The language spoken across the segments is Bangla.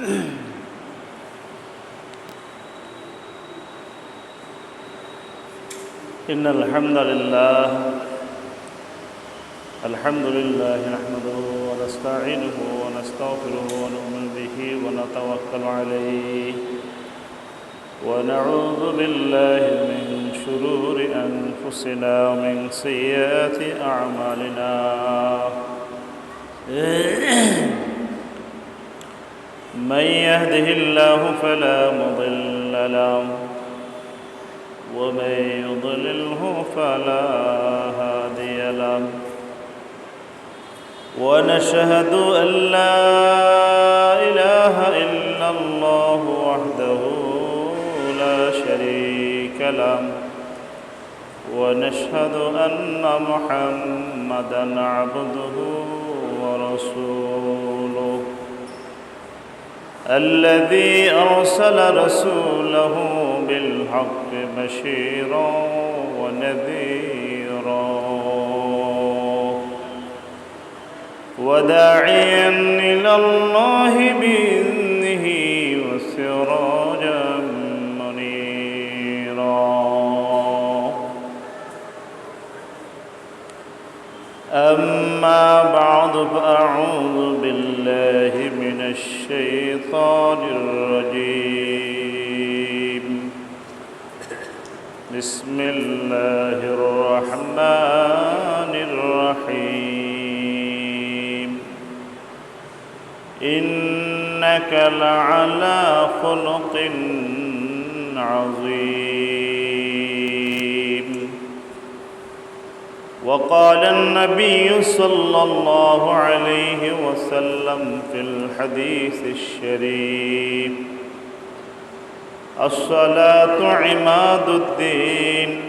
إن الحمد لله نحمده ونستعينه ونستغفره ونؤمن به ونتوكل عليه ونعوذ بالله من شرور أنفسنا ومن سيئات أعمالنا من يهده الله فلا مضل له ومن يضلله فلا هادي له ونشهد أن لا إله إلا الله وحده لا شريك له ونشهد أن محمدًا عبده ورسوله الذي أرسل رسوله بالحق بشيرا ونذيرا وداعيا إلى الله بإذنه وسراجا منيرا أما بعد فأعوذ بالله من الشيطان الرجيم بسم الله الرحمن الرحيم إنك لعلى خلق عظيم وقال النبي صلى الله عليه وسلم في الحديث الشريف الصلاة عماد الدين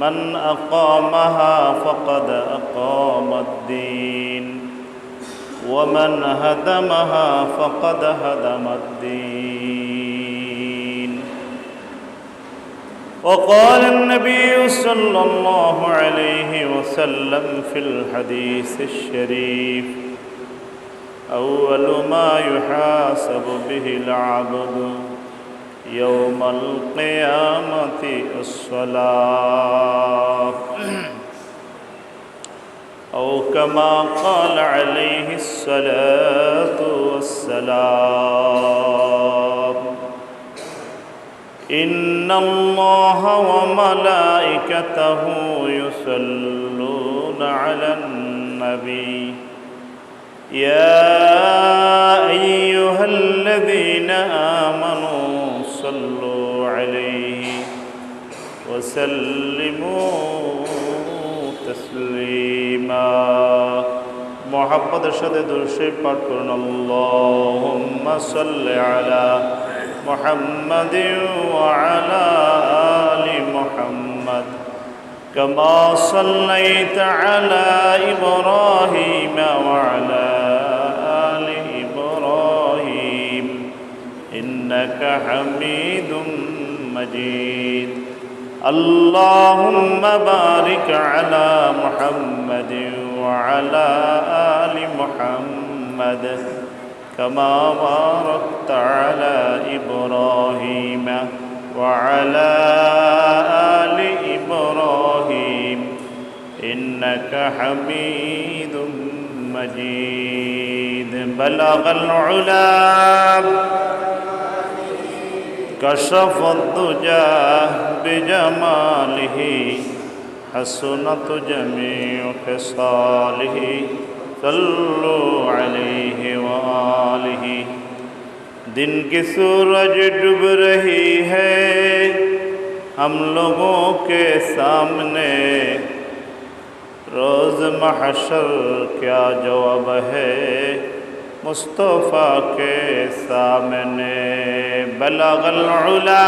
من أقامها فقد أقام الدين ومن هدمها فقد هدم الدين وقال النبي صلى الله عليه وسلم في الحديث الشريف أول ما يحاسب به العبد يوم القيامة الصلاة أو كما قال عليه الصلاة والسلام إن الله وملائكته يصلون على النبي يا أيها الذين آمنوا صلوا عليه وسلموا تسليما محبت ارشاد درود شریف پاٹ کرنا اللهم صل على محمد وعلى آل محمد كما صليت على إبراهيم وعلى آل إبراهيم إنك حميد مجيد اللهم بارك على محمد وعلى آل محمد كما باركت على إبراهيم وعلى آل إبراهيم إنك حميد مجيد بلغ العلا كشف الدجى بجماله حسنت جميع خصاله صلوا عليه وآله दिन की सूरज डूब रही है हम लोगों के सामने रोज़ महशर क्या जवाब है मुस्तफ़ा के सामने बलगल उला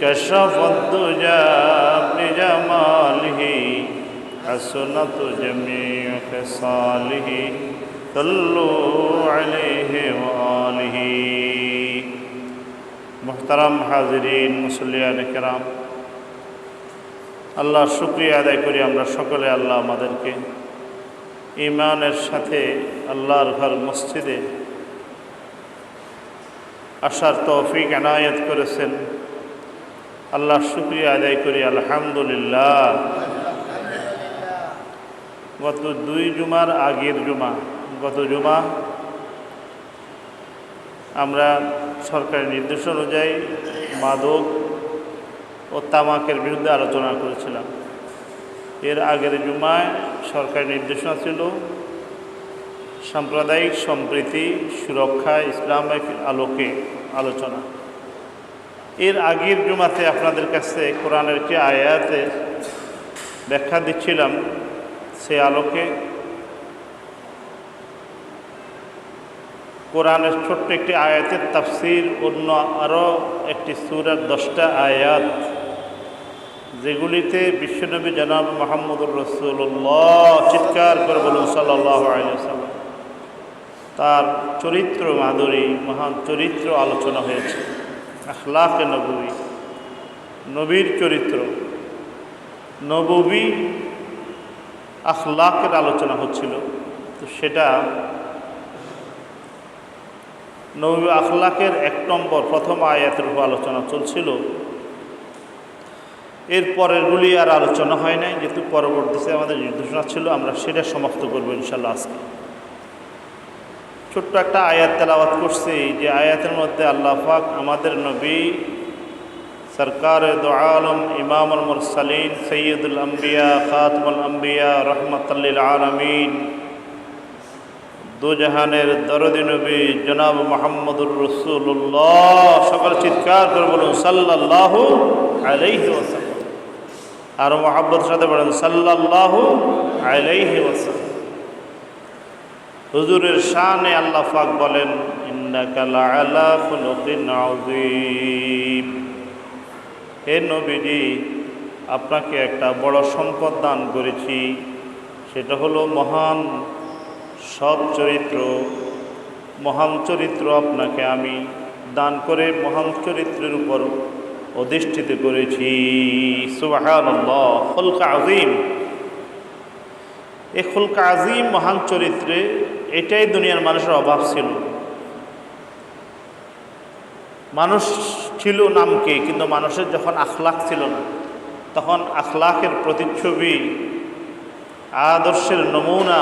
कशफ़त दुजा बिजमालिही हसनत जमीअ ख़िसालिही सल्लु अलैहि व आलिहि मुहतरम हाज़िरीन मुसल्लियान किराम আল্লাহ শুকরিয়া আদায় করি আমরা সকলে আল্লাহ আমাদেরকে ঈমানের সাথে আল্লাহর ঘর মসজিদে আসার তৌফিক এনায়েত করেছেন। আল্লাহর শুকরিয়া আদায় করি, আলহামদুলিল্লাহ। গত 2 জুমার আগের গত জুমা আমরা সরকারি নির্দেশ অনুযায়ী মাদক ও তামাকের বিরুদ্ধে আলোচনা করেছিলাম। এর আগের জুমায় সরকারি নির্দেশনা ছিল সাম্প্রদায়িক সম্প্রীতি সুরক্ষা ইসলামের আলোকে আলোচনা। এর আগের জুমাতে আপনাদের কাছে কোরআনের একটি আয়াতে ব্যাখ্যা দিচ্ছিলাম। সে আলোকে কোরআনের ছোট্ট একটি আয়াতের তাফসির, অন্য আরও একটি সূরার 10টা আয়াত, যেগুলিতে বিশ্বনবী জনাব মুহাম্মদুর রাসূলুল্লাহ, চিৎকার করে বলুন সাল্লাল্লাহু আলাইহি ওয়াসাল্লাম, তার চরিত্র মাধুরী, মহান চরিত্র আলোচনা হয়েছে। আখলাকে নববী, নবীর চরিত্র, নববী আখলাকের আলোচনা হচ্ছিল। তো সেটা নবী আখলাকের 1 নম্বর প্রথম আয়াতের উপর আলোচনা চলছিল। এর পরেরগুলি আর আলোচনা হয় নাই, যেহেতু পরবর্তীতে আমাদের নির্দেশনা ছিল, আমরা সেটা সমাপ্ত করব ইনশাআল্লাহ। আজকে ছোট্ট একটা আয়াত তেলাওয়াত করছি, যে আয়াতের মধ্যে আল্লাহ পাক আমাদের নবী সরকার দো আলম ইমামুল মুরসালিন সৈয়দুল আম্বিয়া খাতমুল আম্বিয়া রহমাতুল লিল আলামিন দু জাহানের দরদি নবী জনাব মুহাম্মদুর রাসূলুল্লাহ, সকল চিৎকার করে বলুন সাল্লাল্লাহু আলাইহি ওয়াসাল্লাম। আর মুহাব্বতের সাথে বলেন সাল্লাল্লাহু আলাইহি ওয়াসাল্লাম। হুজুরের শানে আল্লাহ পাক বলেন ইন্নাকা লাআলা খুলুকিন আযীম। হে নবীজি, আপনাকে একটা বড় সম্পদ দান করেছি, সেটা হলো মহান সৎ চরিত্র। মহান চরিত্র আপনাকে আমি দান করে মহান চরিত্রের উপর অধিষ্ঠিত করেছি। সুবহানাল্লাহ। খুলক আযীম, এই খুলক আযীম মহান চরিত্রে, এটাই দুনিয়ার মানুষের অভাব ছিল। মানুষ ছিল নামকে, কিন্তু মানুষের যখন আখলাক ছিল না, তখন আখলাকের প্রতিচ্ছবি, আদর্শের নমুনা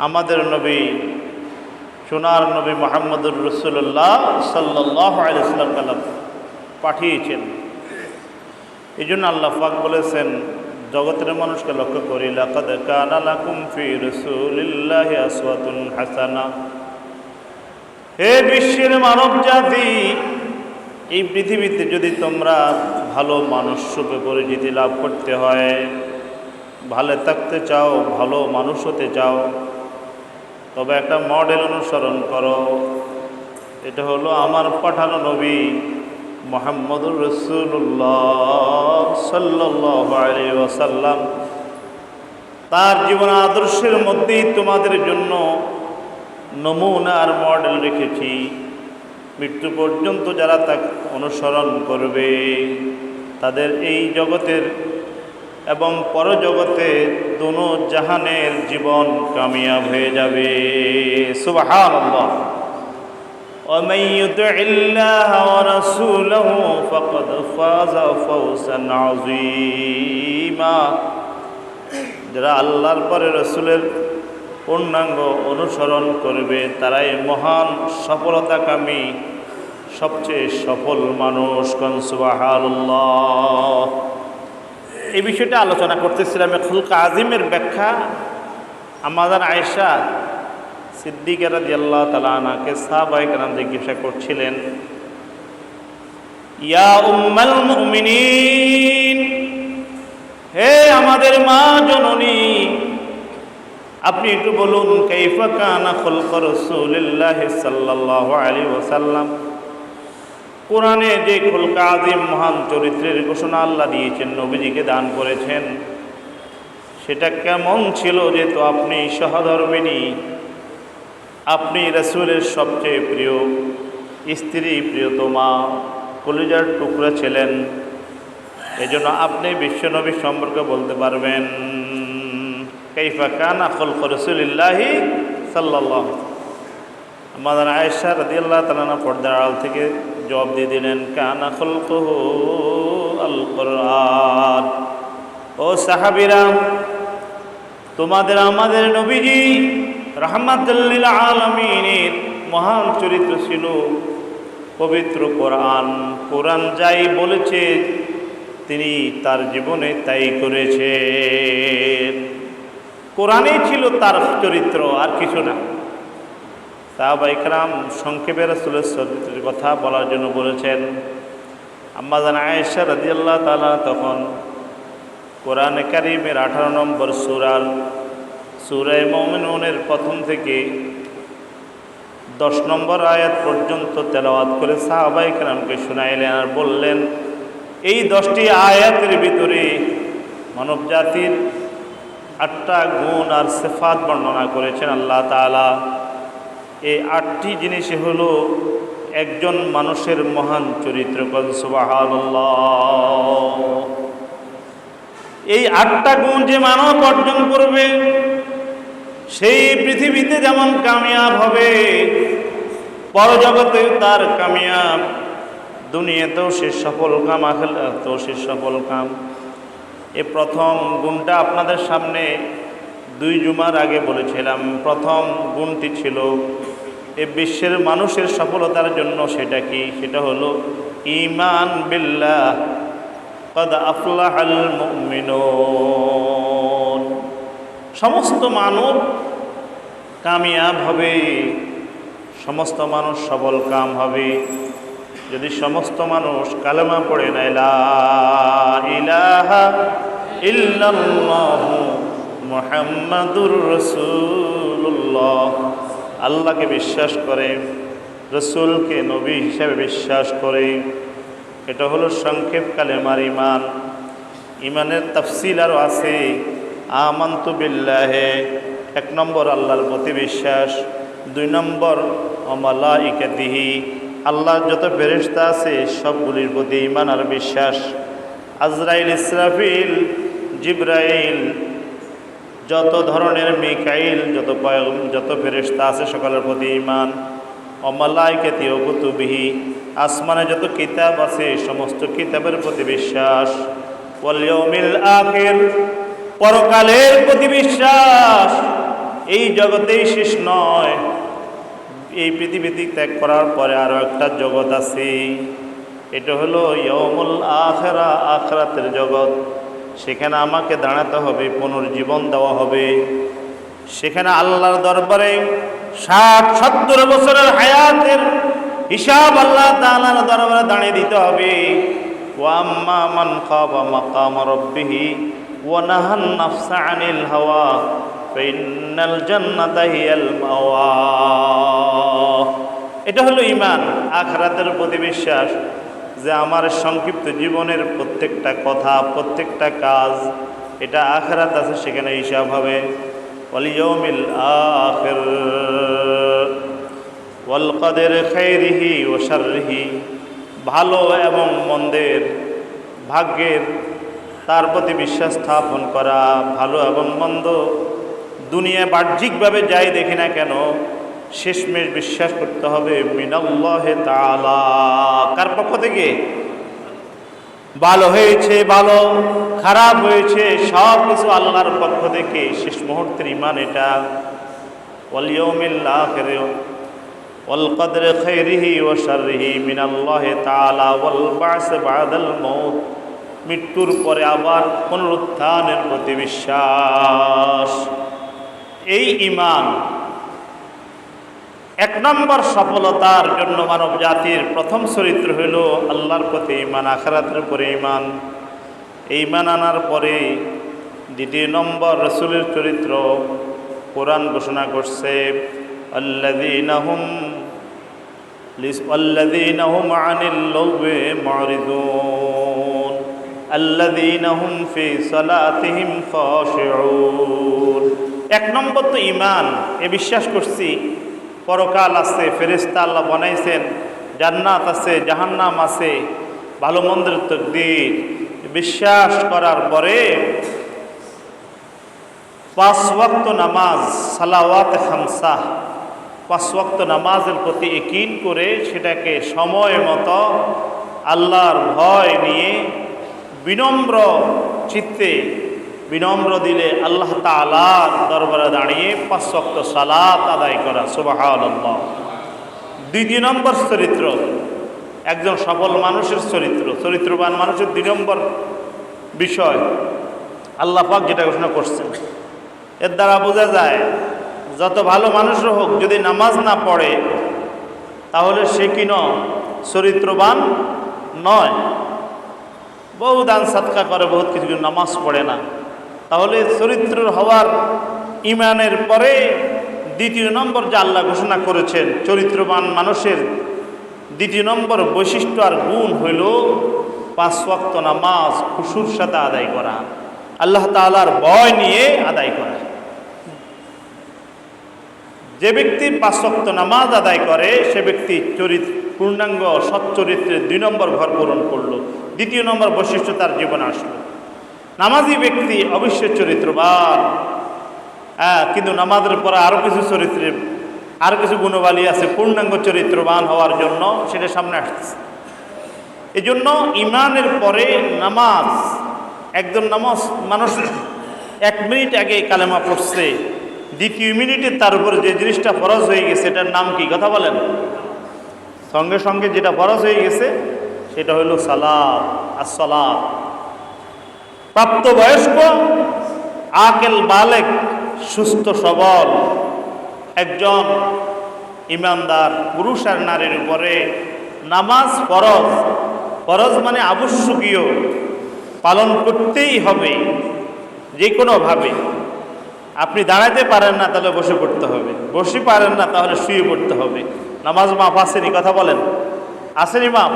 আমাদের নবী, সোনার নবী মুহাম্মদুর রাসূলুল্লাহ সাল্লাল্লাহু আলাইহি ওয়াসাল্লাম পাঠিয়েছেন। এই জন্য আল্লাহ পাক বলেছেন, জগতের মানুষকে লক্ষ্য করি, লাকাদ কানা লাকুম ফি রাসূলিল্লাহি আসওয়াতুন হাসানা। হে বিশ্বের মানব জাতি, এই পৃথিবীতে যদি তোমরা ভালো মানুষ রূপে পরিচিতি লাভ করতে হয়, ভালো থাকতে চাও, ভালো মানুষ হতে চাও, তবে একটা মডেল অনুসরণ করো। এটা হলো আমার পাঠানো নবী মুহাম্মদুর রাসূলুল্লাহ সাল্লাল্লাহু আলাইহি ওয়াসাল্লাম। তার জীবন আদর্শের মধ্যেই তোমাদের জন্য নমুনা আর মডেল রেখেছি। মৃত্যু পর্যন্ত যারা তা অনুসরণ করবে, তাদের এই জগতের এবং পরজগতে দোনো জাহানের জীবন কামিয়াব হয়ে যাবে। সুবহানাল্লাহ। ومن يطع الله ورسوله فقد فاز فوزا عظيما। যারা আল্লাহর পরে রাসূলের পূর্ণাঙ্গ অনুসরণ করবে, তারাই মহান সফলতাকামী, সবচেয়ে সফল মানুষ। কোন সুবহানাল্লাহ। এই বিষয়টা আলোচনা করতেছিলাম। খুলক আযীমের ব্যাখ্যা আমাদের আয়েশা সিদ্দিকা রাদিয়াল্লাহু তাআলা আনহাকে সাহাবায়ে কেরাম জিজ্ঞাসা করছিলেন, ইয়া উম্মাল মুমিনিন, হে আমাদের মা জননী, আপনি একটু বলুন, কাইফা কানা খুলক রাসূলিল্লাহি সাল্লাল্লাহু আলাইহি ওয়াসাল্লাম। কোরআনে যে খুলক আযীম মহান চরিত্রের ঘোষণা আল্লাহ দিয়েছেন, নবীজিকে দান করেছেন, সেটা কেমন ছিল? যেহেতু আপনি সহধর্মিণী, আপনি রাসূলের সবচেয়ে প্রিয় স্ত্রী, প্রিয়তমা, কলিজার টুকরা ছিলেন, এজন্য আপনি বিশ্বনবী সম্পর্কে বলতে পারবেন। কাইফা কানা খুলক রাসূলিল্লাহি সাল্লাল্লাহু আলাইহি ওয়াসাল্লাম। আমাদের আয়েশা রাদিয়াল্লাহু তাআলা আনহা পর্দার আড়াল থেকে জবাব দিয়ে দিলেন, কানা খুলকুহু আল কোরআন। ও সাহাবীরা, তোমাদের আমাদের নবীজি রাহমাতুল লিল আলামিনের মহান চরিত্র ছিল পবিত্র কোরআন। কোরআন যাই বলেছে তিনি তার জীবনে তাই করেছেন। কোরআনই ছিল তার চরিত্র, আর কিছু না। সাহাবায়ে কেরাম সংক্ষেপে রাসূলের চরিত্রের কথা বলার জন্য বলেছেন। আম্মা জান আয়েশা রাদিয়াল্লাহু তাআলা তখন কোরআনে কারীমের 18 নম্বর সূরা মুমিনুনের প্রথম থেকে 10 নম্বর আয়াত পর্যন্ত তেলাওয়াত করে সাহাবায়ে কেরামকে শুনাইলেন আর বললেন, এই 10টি আয়াতের ভিতরে মানব জাতির 8টা গুণ আর সিফাত বর্ণনা করেছেন আল্লাহ তাআলা। এই 8টি জিনিসই হলো একজন মানুষের মহান চরিত্র। সুবহানাল্লাহ। এই 8টা গুণ যে মানব অর্জন করবে সেই পৃথিবীতে যেমন কামিয়াব হবে, পরজগতেও তার কামিয়াব, দুনিয়াতেও সে সফল কাম, আখিরাতেও সে সফল কাম। এই প্রথম গুণটা আপনাদের সামনে 2 জুমার আগে বলেছিলাম। প্রথম গুণটি ছিল এই বিশ্বের মানুষের সফলতার জন্য। সেটা কি? সেটা হলো ঈমান বিল্লাহ, কদ আফলাহাল মুমিনুন। সমস্ত মানব কামিয়াব হবে, সমস্ত মানুষ সফল কাম হবে যদি সমস্ত মানুষ কালেমা পড়ে না, লা ইলাহা ইল্লাল্লাহু মুহাম্মাদুর রাসূলুল্লাহ। আল্লাহকে বিশ্বাস করে, রসুলকে নবী হিসাবে বিশ্বাস করে। এটা হলো সংক্ষেপ কালেমার ঈমান। ঈমানের তাফসিল আরও আছে। আমানতু বিল্লাহে, 1 নম্বর আল্লাহর প্রতি বিশ্বাস। 2 নম্বর মালাইকাতিহি, আল্লাহর যত ফেরেশতা আছে সবগুলির প্রতি ঈমান আর বিশ্বাস। আজরাইল, ইসরাফিল, জিবরাইল, যত ধরনের মিকাইল, যত ফেরেশতা আছে সকলের প্রতি ঈমান। মালাইকাতি ও কুতুবিহি, আসমানে যত কিতাব আছে সমস্ত কিতাবের প্রতি বিশ্বাস। ওয়াল ইয়াউমিল আখির, পরকালের প্রতি বিশ্বাস। এই জগতেই শেষ নয়, এই পৃথিবীতে ত্যাগ করার পরে আরও একটা জগৎ আছে। এটা হলো ইয়াউমুল আখিরা, আখিরাতের জগৎ। সেখানে আমাকে দাঁড়াতে হবে, পুনর্জীবন দেওয়া হবে। সেখানে আল্লাহর দরবারে 60-70 বছরের হায়াতের হিসাব আল্লাহ তাআলার দরবারে দাঁড়িয়ে দিতে হবে। ওয়া আম্মা মান খাফা মাকাম রাব্বিহি ওয়া নাহান নাফসা আনিল হাওয়া ফাইন্নাল জান্নাতা হিয়াল মাওয়া। এটা হলো ঈমান, আখিরাতের প্রতি বিশ্বাস, যে আমার সংক্ষিপ্ত জীবনের প্রত্যেকটা কথা, প্রত্যেকটা কাজ, এটা আখিরাত আছে, সেখানে হিসাব হবে। ওয়াল ইয়াউমিল আখির ওয়াল কদরি খাইরিহি ওয়া শাররিহি, ভালো এবং মন্দের, ভাগ্যের, তার প্রতি বিশ্বাস স্থাপন করা। ভালো এবং মন্দ দুনিয়া বাহ্যিকভাবে যাই দেখি না কেন, শেষমেশ বিশ্বাস করতে হবে মিনাল্লাহি তাআলা। কার পক্ষ থেকে? ভালো হয়েছে ভালো, খারাপ হয়েছে সব কিছু আল্লাহর পক্ষ থেকে। শেষ মুহূর্তের ঈমান এটা। ওয়াল ইয়াউমিল আখির ওয়াল কদরি খাইরিহি ওয়া শাররিহি মিনাল্লাহি তাআলা ওয়াল বা'স বা'দাল মাউত, মৃত্যুর পরে আবার পুনরুত্থানের প্রতি বিশ্বাস। এই ঈমান 1 নম্বর সফলতার জন্য মানব জাতির প্রথম চরিত্র হইল আল্লাহর প্রতি ঈমান, আখিরাতের উপরে ঈমান। এই ঈমান আনার পরে 2 নম্বর রাসূলের চরিত্র কোরআন ঘোষণা করছে, আল্লাযীনা হুম আনিল লাগwi মুরিদুন আল্লাযীনা হুম ফি সালাতিহিম খাশিউন। 1 নম্বর তো ঈমান, এ বিশ্বাস করছি পরকাল আছে, ফেরেশতা আল্লাহ বানাইছেন, জান্নাত আছে, জাহান্নাম আছে, ভালো মন্দের তাকদীর। বিশ্বাস করার পরে পাঁচ ওয়াক্ত নামাজ, সালাওয়াত খামসা, পাঁচ ওয়াক্ত নামাজের প্রতি ইয়াকিন করে সেটাকে সময় মতো আল্লাহর ভয় নিয়ে বিনম্র চিত্তে, বিনম্র দিলে আল্লাহ তাআলার দরবারে দাঁড়িয়ে পাঁচ ওয়াক্ত সালাত আদায় করা। সুবহানাল্লাহ। দ্বিতীয় নম্বর চরিত্র, একজন সফল মানুষের চরিত্র, চরিত্রবান মানুষের 2 নম্বর বিষয় আল্লাহ পাক যেটা ঘোষণা করছেন, এর দ্বারা বোঝা যায় যত ভালো মানুষও হোক যদি নামাজ না পড়ে তাহলে সে কিন চরিত্রবান নয়। বহু দান সাদকা করে, বহুত কিছু, নামাজ পড়ে না। তাহলে চরিত্র হওয়ার ইমানের পরে 2 নম্বর যে আল্লাহ ঘোষণা করেছেন চরিত্রবান মানুষের 2 নম্বর বৈশিষ্ট্য আর গুণ হইল 5 ওয়াক্ত নামাজ খুশুর সাথে আদায় করা, আল্লাহ তাআলার ভয় নিয়ে আদায় করা। যে ব্যক্তি 5 ওয়াক্ত নামাজ আদায় করে সে ব্যক্তি পূর্ণাঙ্গ সচ্চরিত্রের 2 নম্বর ঘর পূরণ করলো, 2 নম্বর বৈশিষ্ট্য তার জীবনে আসলো। নামাজি ব্যক্তি অবশ্যই চরিত্রবান, কিন্তু নামাজের পরে আরও কিছু চরিত্রের আরও কিছু গুণবালী আছে পূর্ণাঙ্গ চরিত্রবান হওয়ার জন্য, সেটা সামনে আসতেছে। এই জন্য ইমানের পরে নামাজ, একজন নামাজ মানুষ 1 মিনিট আগে কালেমা পড়ছে, 2য় মিনিটে তার উপর যে জিনিসটা ফরজ হয়ে গেছে এটার নাম কি? কথা বলেন। সঙ্গে সঙ্গে যেটা ফরজ হয়ে গেছে সেটা হইল সালাত, আসসালাত। প্রাপ্তবয়স্ক আকেল বালেগ সুস্থ সবল একজন ইমানদার পুরুষ আর নারীর উপরে নামাজ ফরজ, ফরজ মানে আবশ্যকীয়, পালন করতেই হবে যে কোনোভাবে। আপনি দাঁড়াতে পারেন না তাহলে বসে পড়তে হবে, বসে পারেন না তাহলে শুয়ে পড়তে হবে। নামাজ মাপ আসেনি? কথা বলেন, আসেনি মাপ?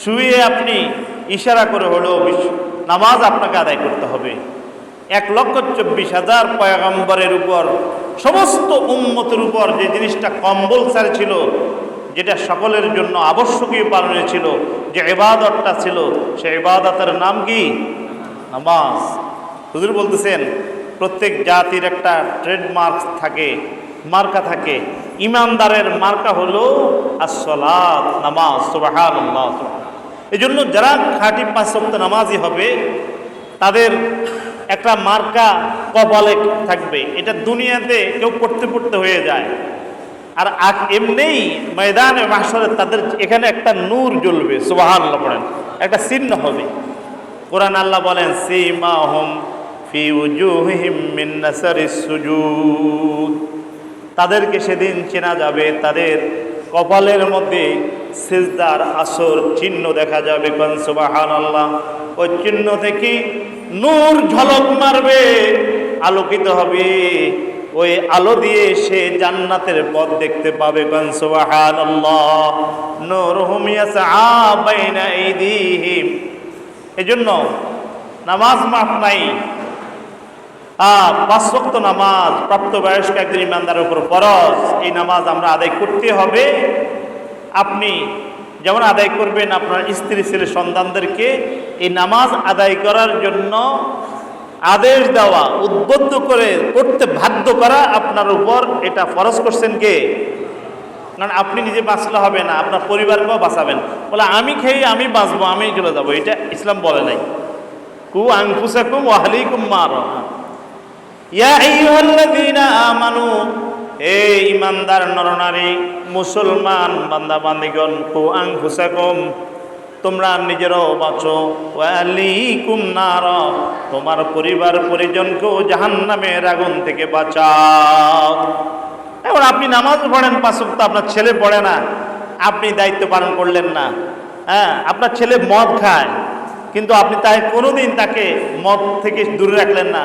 শুয়ে আপনি ইশারা করে হলেও নামাজ আপনাকে আদায় করতে হবে। 1,24,000 পয়গম্বরের উপর, সমস্ত উম্মতের উপর যে জিনিসটা কম্পালসারি ছিল, যেটা সকলের জন্য আবশ্যকীয় পালনে ছিল, যে ইবাদতটা ছিল, সেই ইবাদতের নাম কি? নামাজ। হুজুর বলতেছেন প্রত্যেক জাতির একটা ট্রেডমার্ক থাকে, মার্কা থাকে। ইমানদারের মার্কা হলো আসসালাত, নামাজ। সুবহানাল্লাহ। এই জন্য যারা খাঁটি 5 ওয়াক্ত নামাজি হবে তাদের একটা মার্কা কপালে থাকবে। এটা দুনিয়াতে কেউ পড়তে পড়তে হয়ে যায়, আর এমনিই ময়দানে মাহশরে তাদের এখানে একটা নূর জ্বলবে। সুবহানাল্লাহ পড়েন, একটা চিহ্ন হবে। কোরআন আল্লাহ বলেন সীমাহুম ফি উজুহিহিম মিন নাসারিস সুজুদ, তাদেরকে সেদিন চেনা যাবে তাদের কপালের মধ্যে সিজদার আসর চিহ্ন দেখা যাবে। কোন সুবহানাল্লাহ। ওই চিহ্ন থেকে নূর ঝলক মারবে, আলোকিত হবে, ওই আলো দিয়ে সে জান্নাতের পথ দেখতে পাবে। কোন সুবহানাল্লাহ। নূরুহুম ইয়াসআ বাইনা আইদিহিম। এজন্য নামাজ মাফ নাই। 5 ওয়াক্ত নামাজ প্রাপ্তবয়স্ক একজন ইমানদারের উপর ফরজ। এই নামাজ আমরা আদায় করতে হবে। আপনি যেমন আদায় করবেন আপনার স্ত্রী ছেলে সন্তানদেরকে এই নামাজ আদায় করার জন্য আদেশ দেওয়া, উদ্বুদ্ধ করে করতে বাধ্য করা আপনার উপর, এটা ফরজ করছেন কে? কারণ আপনি নিজে বাঁচলে হবে না, আপনার পরিবারকেও বাঁচাবেন। বলে আমি খেয়ে আমি বাঁচবো, আমি চলে যাবো, এটা ইসলাম বলে নাই। কু আনফুসাকুম ওয়া আহলিকুম নারা। ইয়া আইয়ুহাল্লাযীনা আমানু, হে ঈমানদার নরনারী মুসলমান বান্দা বান্দিগণ, কু আনফুসাকুম, তোমরা নিজেরাও বাঁচো, ওয়া আহলিকুম নারা, তোমার পরিবার পরিজনকেও জাহান্নামের আগুন থেকে বাঁচাও। এখন আপনি নামাজ পড়েন 5 ওয়াক্ত, আপনার ছেলে পড়ে না, আপনি দায়িত্ব পালন করলেন না। আপনার ছেলে মদ খায় কিন্তু আপনি তাই কোনোদিন তাকে মদ থেকে দূরে রাখলেন না।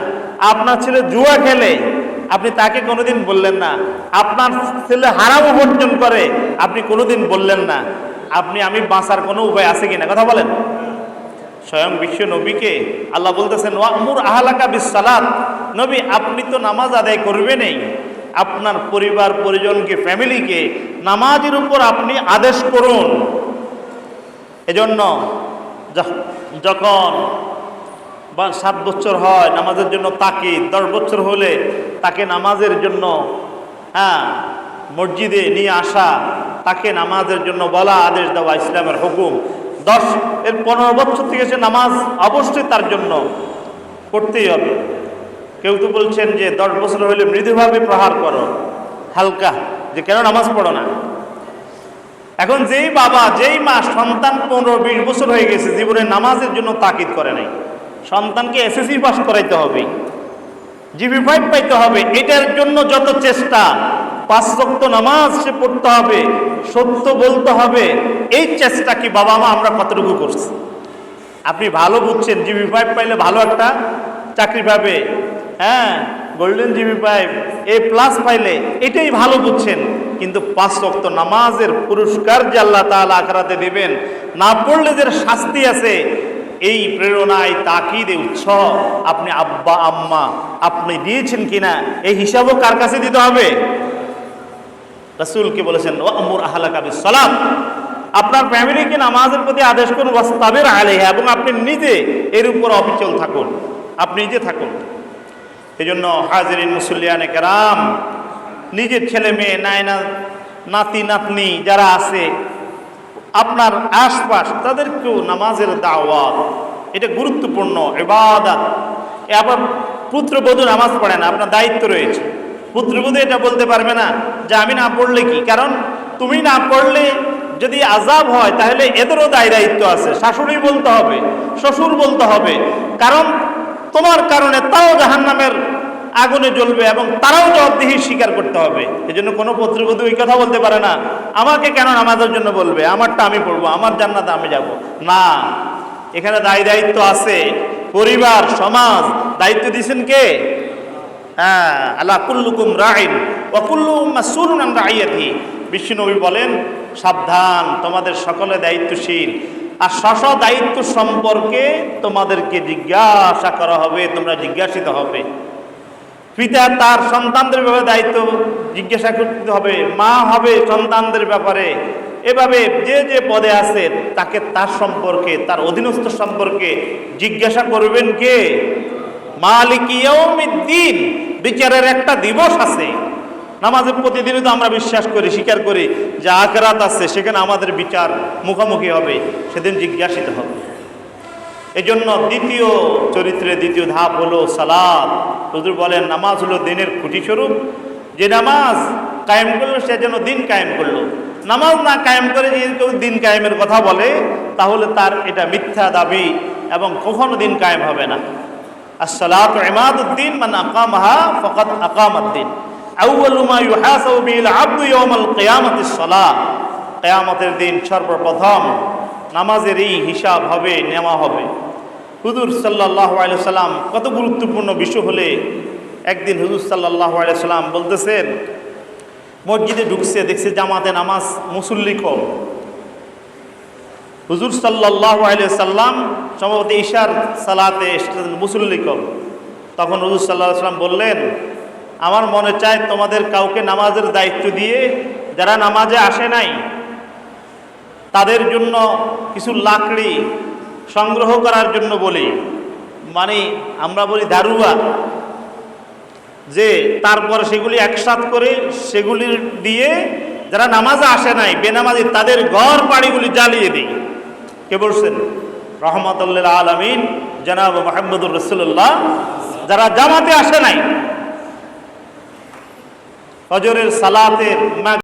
আপনার ছেলে জুয়া খেলে, আপনি তাকে কোনোদিন বললেন না। আপনার ছেলে হারাম উপার্জন করে, আপনি কোনোদিন বললেন না। আমি বাঁচার কোনো উপায় আছে কিনা? কথা বলেন। স্বয়ং বিশ্ব নবীকে আল্লাহ বলতেছেন ওয়ামুর আহলাকা বিসসালাত, নবী আপনি তো নামাজ আদায় করবেনই, আপনার পরিবার পরিজনকে, ফ্যামিলিকে নামাজের উপর আপনি আদেশ করুন। এজন্য যখন 7 বছর হয় নামাজের জন্য তাকিদ, 10 বছর হলে তাকে নামাজের জন্য মসজিদে নিয়ে আসা, তাকে নামাজের জন্য বলা, আদেশ দেওয়া ইসলামের হুকুম। 15 বছর থেকে সে নামাজ অবশ্যই তার জন্য করতেই হবে। কেউ তো বলছেন যে 10 বছর হলে মৃদুভাবে প্রহার করো, হালকা, যে কেন নামাজ পড়ো না। এখন যেই বাবা যেই মা সন্তান 15-20 বছর হয়ে গেছে জীবনে নামাজের জন্য তাকিদ করে নাই, সন্তানকে এসএসসি পাস করাইতে হবে, জিপি 5 পাইতে হবে, এটার জন্য যত চেষ্টা, 5 ওয়াক্ত নামাজ সে পড়তে হবে, সত্য বলতে হবে, এই চেষ্টা কি বাবা মা আমরা কতটুকু করছি? আপনি ভালো বুঝছেন জিপি 5 পাইলে ভালো একটা চাকরি পাবে, গোল্ডেন জিপি 5 A+ পাইলে এটাই ভালো বুঝছেন, কিন্তু 5 ওয়াক্ত নামাজের পুরস্কার যে আল্লাহ তাআলা আখিরাতে দেবেন, না পড়লে যে শাস্তি আছে, এই প্রেরণায় তাকিদে উৎসাহ আপনি আব্বা আম্মা আপনি দিয়েছেন কিনা এই হিসাবও কার কাছে দিতে হবে? রাসূলকে বলেছেন ওয়ামুর আহলাকা বিসসালাত, আপনার ফ্যামিলিকে নামাজের প্রতি আদেশ করুন, ওয়াসতাবির আলাইহা, এবং আপনি নিজে এর উপর অবিচল থাকুন, আপনি নিজে থাকুন। এজন্য হাজিরিন মুসল্লিয়ানে কেরাম, নিজের ছেলে মেয়ে নায়না নাতি নাতনি যারা আছে আপনার আশপাশ, তাদেরকেও নামাজের দাওয়াত, এটা গুরুত্বপূর্ণ ইবাদত। আবার পুত্রবধূ নামাজ পড়ে না, আপনার দায়িত্ব রয়েছে। পুত্রবধূ এটা বলতে পারবে না যে আমি না পড়লে কি, কারণ তুমি না পড়লে যদি আযাব হয় তাহলে এদেরও দায়িত্ব আছে, শাশুড়ি বলতে হবে, শ্বশুর বলতে হবে, কারণ তোমার কারণে তাও জাহান্নামের আগুনে জ্বলবে এবং তারাও জবাবদিহি স্বীকার করতে হবে। এজন্য কোনো পুত্রবধূ এই কথা বলতে পারে না আমাকে কেন নামাজের জন্য বলবে, আমারটা আমি পড়বো, আমার জান্নাতে আমি যাব না। এখানে দায়িত্ব আছে, পরিবার সমাজ দায়িত্ব দিয়েছেন কে? আলা কুল্লুকুম রাইন ওয়া কুল্লুকুম মাসউলুন আন রাইয়াতিহি। বিশ্বনবী বলেন সাবধান, তোমাদের সকলে দায়িত্বশীল, আর স্ব দায়িত্ব সম্পর্কে তোমাদেরকে জিজ্ঞাসা করা হবে, তোমরা জিজ্ঞাসিত হবে। পিতা তার সন্তানদের ব্যাপারে দায়িত্ব জিজ্ঞাসা করতে হবে, মা হবে সন্তানদের ব্যাপারে, এভাবে যে যে পদে আছে তাকে তার সম্পর্কে, তার অধীনস্থ সম্পর্কে জিজ্ঞাসা করবেন কে? মালিক ইয়াউমিদ্দিন, বিচারের একটা দিবস আছে। নামাজের প্রতিদিনই তো আমরা বিশ্বাস করি, স্বীকার করি যে আখিরাত আছে, সেখানে আমাদের বিচার মুখোমুখি হবে, সেদিন জিজ্ঞাসিত হবে। এজন্য দ্বিতীয় চরিত্রের দ্বিতীয় ধাপ হলো সালাত। হুজুর বলেন নামাজ হলো দিনের খুঁটি স্বরূপ, যে নামাজ কায়েম করলো সে যেন দিন কায়েম করলো। নামাজ না কায়েম করে যদি কেউ দিন কায়েমের কথা বলে তাহলে তার এটা মিথ্যা দাবি এবং কখনো দিন কায়েম হবে না। আসসালাতু ইমাদুদ্দিন, মান আকামাহা ফাকাদ আকামাদ্দিন। আউয়ালু মা ইউহাসাবু বিল আবদু ইয়াউমাল কিয়ামাতিস সালাহ। কিয়ামতের দিন সর্বপ্রথম নামাজেরই হিসাব হবে, নেওয়া হবে। হুজুর সাল্লাল্লাহু আলাইহি সাল্লাম কত গুরুত্বপূর্ণ বিষয় হলে একদিন হুজুর সাল্লাল্লাহু আলাইহি সাল্লাম বলতেছেন, মসজিদে ঢুকছে, দেখছে জামাতে নামাজ মুসল্লি কম। হুজুর সাল্লাল্লাহু আলাইহি সাল্লাম সম্ভবত ইশার সালাতে মুসল্লি কম। তখন হুজুর সাল্লাল্লাহু আলাইহি সাল্লাম বললেন, আমার মনে চায় তোমাদের কাউকে নামাজের দায়িত্ব দিয়ে যারা নামাজে আসে নাই তাদের জন্য কিছু লাকড়ি সংগ্রহ করার জন্য বলি, মানে আমরা বলি দারুয়া, যে তারপর সেগুলি একসাথ করে সেগুলি দিয়ে যারা নামাজে আসে নাই বেনামাজি তাদের ঘর বাড়িগুলি জ্বালিয়ে দিই। কে বলছেন? রহমাতুল্লিল আলামিন জনাব মুহাম্মদুর রাসূলুল্লাহ। যারা জামাতে আসে নাই ফজরের সালাতের